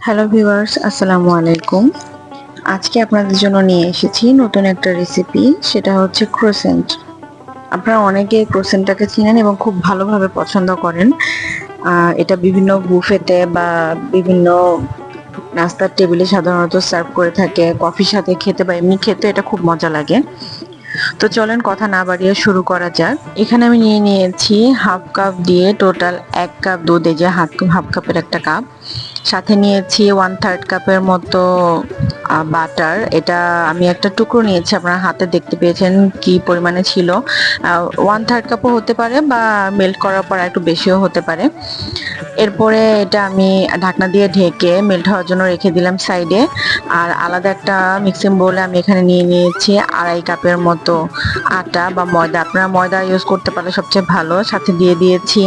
Hello viewers, আসসালামু আলাইকুম। আজকে আপনাদের জন্য নিয়ে এসেছি নতুন একটা রেসিপি, সেটা হচ্ছে ক্রোসেন্ট। আপনারা অনেকে ক্রোসেন্টটাকে চিনেন এবং খুব ভালোভাবে পছন্দ করেন। এটা বিভিন্ন বুফেতে বা বিভিন্ন নাস্তার টেবিলে সাধারণত সার্ভ করে থাকে, কফির সাথে খেতে বা এমনি খেতে এটা খুব মজা লাগে। তো চলেন কথা না বাড়িয়ে শুরু করা যাক। এখানে আমি নিয়ে নিয়েছি হাফ কাপ দিয়ে টোটাল 1 কাপ দুধ, এই যে হাফ কাপের একটা কাপ। সাথে নিয়েছি 1/3 কাপের মতো বাটার। এটা আমি একটা টুকরো নিয়েছি, আপনারা হাতে দেখতে পেয়েছেন কি পরিমাণে ছিল। 1/3 কাপও হতে পারে বা মেল্ট করার পর একটু বেশিও হতে পারে। এরপরে এটা আমি ঢাকনা দিয়ে ঢেকে মেল্ট হওয়ার জন্য রেখে দিলাম সাইডে। আর আলাদা একটা মিক্সিং বোলে আমি এখানে নিয়ে নিয়েছি 2.5 কাপের মতো আটা বা ময়দা, আপনারা ময়দা ইউজ করতে পারলে সবচেয়ে ভালো। সাথে দিয়ে দিয়েছি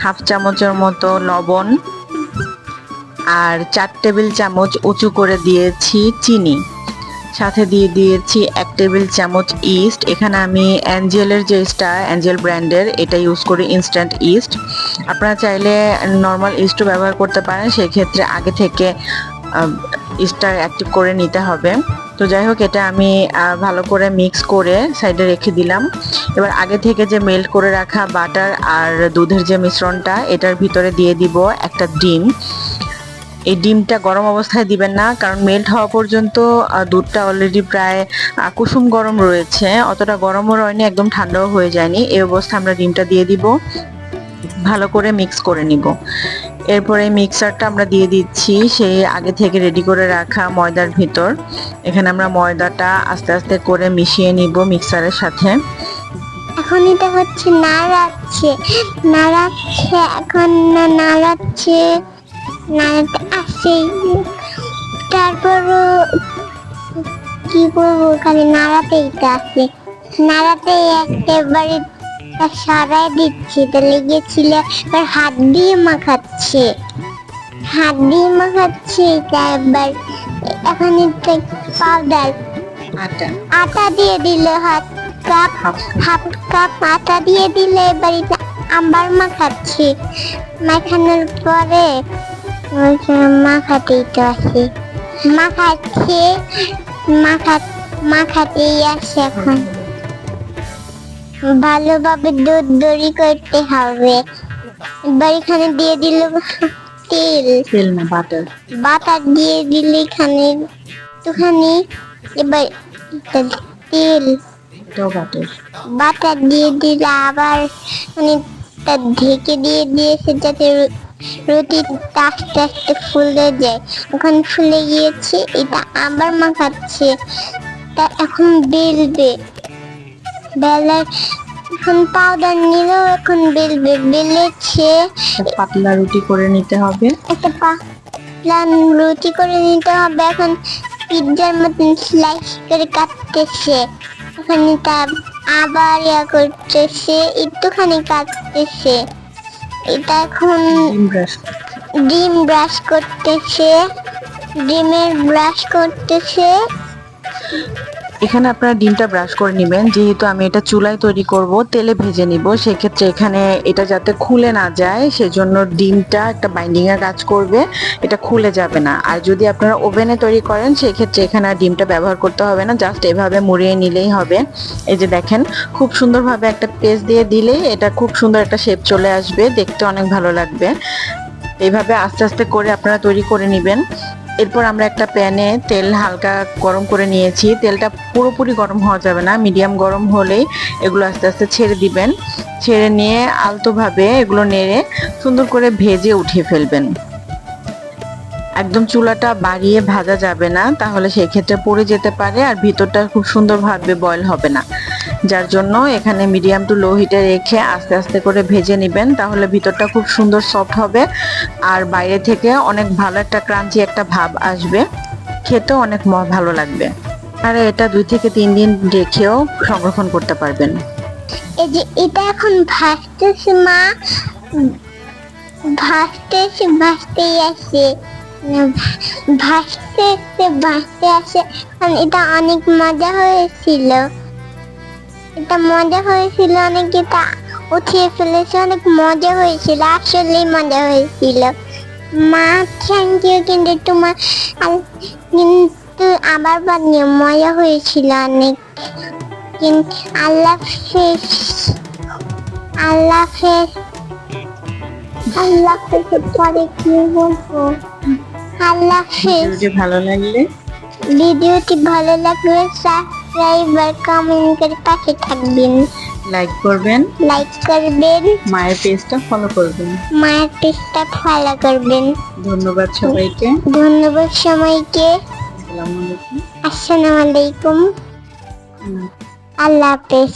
হাফ চামচের মতো লবণ আর 4 টেবিল চামচ উঁচু করে দিয়েছি চিনি। সাথে দিয়ে দিয়েছি 1 টেবিল চামচ ইস্ট। এখানে আমি অ্যাঞ্জেলের যে অ্যাঞ্জেল ব্র্যান্ডের এটা ইউজ করি, ইনস্ট্যান্ট ইস্ট। আপনারা চাইলে নর্মাল ইস্টও ব্যবহার করতে পারেন, সেক্ষেত্রে আগে থেকে ইস্টটা অ্যাক্টিভ করে নিতে হবে। তো যাই হোক, এটা আমি ভালো করে মিক্স করে সাইডে রেখে দিলাম। এবার আগে থেকে যে মেল্ট করে রাখা বাটার আর দুধের যে মিশ্রণটা, এটার ভিতরে দিয়ে দিব একটা ডিম। এই ডিমটা গরম অবস্থায় দিবেন না, কারণ মেল্ট হওয়া পর্যন্ত দুধটা অলরেডি প্রায় কুসুম গরম রয়েছে, অতটা গরমও হয়নি, একদম ঠান্ডাও হয়ে যায়নি। এই অবস্থায় আমরা ডিমটা দিয়ে দিব, ভালো করে মিক্স করে নিব। এরপরে মিক্সারটা আমরা দিয়ে দিচ্ছি সেই আগে থেকে রেডি করে রাখা ময়দার ভিতর। এখানে আমরা ময়দাটা আস্তে আস্তে করে মিশিয়ে নিব মিক্সারের সাথে। এখন এটা হচ্ছে নাড়াচ্ছে নাড়াচ্ছে এখন নাড়াচ্ছে নাড়াতে আসছে। তারপরও কি করবো, খালি নাড়াতেই তো আছে, নাড়াতেই একেবারে সারাই দিচ্ছি। তো লেগেছিল, এবার হাত দিয়ে মাখাচ্ছে, হাত দিয়ে মাখাচ্ছি। এবার এখন পাউডার আটা আটা দিয়ে দিল, হাফ কাপ আটা দিয়ে দিলে এবার এটা আবার মাখাচ্ছি। মাখানোর পরে মাখাতেই তো আছে, মাখাচ্ছে মাখাতেই আসে। এখন ভালোভাবে দুধ দড়ি করতে হবে। এবার এখানে দিয়ে দিল তেল না বাটার বাটার দিয়ে দিলে এখানে একটুখানি। এবার তেল বাটার দিয়ে দিলে আবার মানে ঢেকে দিয়ে দিয়েছে যাতে রুটিটা আস্তে আস্তে ফুলে যায়। এখন ফুলে গিয়েছে, এটা আবার মাখাচ্ছে। তা এখন বেলার এখন পাউডার নিলেও এখন বেলেছে। পাতলা রুটি করে নিতে হবে, একটা পাতলা রুটি করে নিতে হবে। এখন পিৎজার মতন স্লাইস করে কাটতেছে, ওখানে তার আবার করতেছে, একটুখানি কাটতেছে। এটা এখন ডিম ব্রাশ করতেছে, ডিমের ব্রাশ করতেছে। এখানে আপনারা ডিমটা ব্রাশ করে নেবেন। যেহেতু আমি এটা চুলায় তৈরি করব, তেলে ভেজে নিব, সেক্ষেত্রে এখানে এটা যাতে খুলে না যায় সেজন্য ডিমটা একটা বাইন্ডিং এর কাজ করবে, এটা খুলে যাবে না। আর যদি আপনারা ওভেনে তৈরি করেন সেক্ষেত্রে এখানে আর ডিমটা ব্যবহার করতে হবে না, জাস্ট এভাবে মুড়িয়ে নিলেই হবে। এই যে দেখেন, খুব সুন্দরভাবে একটা পেস্ট দিয়ে দিলেই এটা খুব সুন্দর একটা শেপ চলে আসবে, দেখতে অনেক ভালো লাগবে। এইভাবে আস্তে আস্তে করে আপনারা তৈরি করে নেবেন। এরপর আমরা একটা প্যানে তেল হালকা গরম করে নিয়েছি। তেলটা পুরোপুরি গরম হওয়া যাবে না, মিডিয়াম গরম হলেই এগুলো আস্তে আস্তে ছেড়ে দিবেন। ছেড়ে নিয়ে আলতোভাবে এগুলো নেড়ে সুন্দর করে ভেজে উঠিয়ে ফেলবেন। একদম চুলাটা বাড়িয়ে ভাজা যাবে না, তাহলে সেই ক্ষেত্রে পুড়ে যেতে পারে আর ভিতরটা খুব সুন্দরভাবে বয়েল হবে না। যার জন্য এখানে মিডিয়াম টু লো হিটে রেখে আস্তে আস্তে করে ভেজে নেবেন, তাহলে ভিতরটা খুব সুন্দর সফট হবে আর বাইরে থেকে অনেক ভালো একটা ক্রাঞ্চি একটা ভাব আসবে, খেতেও অনেক ভালো লাগবে। আর এটা 2 থেকে 3 দিন রেখেও সংরক্ষণ করতে পারবেন। এই যে এটা এখন ভাজতেছে মা, ভাজতেই আসে, ভাজতে আসে। এটা অনেক মজা হয়েছিল, অনেক। এটা উঠিয়ে ফেলেছে, অনেক মজা হয়েছিল, আসলেই মজা হয়েছিল। মা থ্যাংক ইউ, কিন্তু তোমার কিন্তু আবার বানিয়ে মজা হয়েছিল অনেক। কিন্তু আল্লাহ হাফেজ। আল্লাহ হাফেজ। আল্লাহ হাফেজ পরে কি বলবো? আল্লাহ হাফেজ। ভিডিওটি ভালো লাগলে ভিডিওটি ভালো লাগলে সাবস্ক্রাইব আর কমেন্ট করে পাশে থাকবেন। লাইক করবেন, লাইক করবেন, মায়ের পেজটা ফলো করবেন। মায়ের পেজটা ফলো করবেন। ধন্যবাদ সবাইকে। ধন্যবাদ সবাইকে। আসসালামু আলাইকুম। আসসালামু আলাইকুম। হুম। আল্লাহ হাফেজ।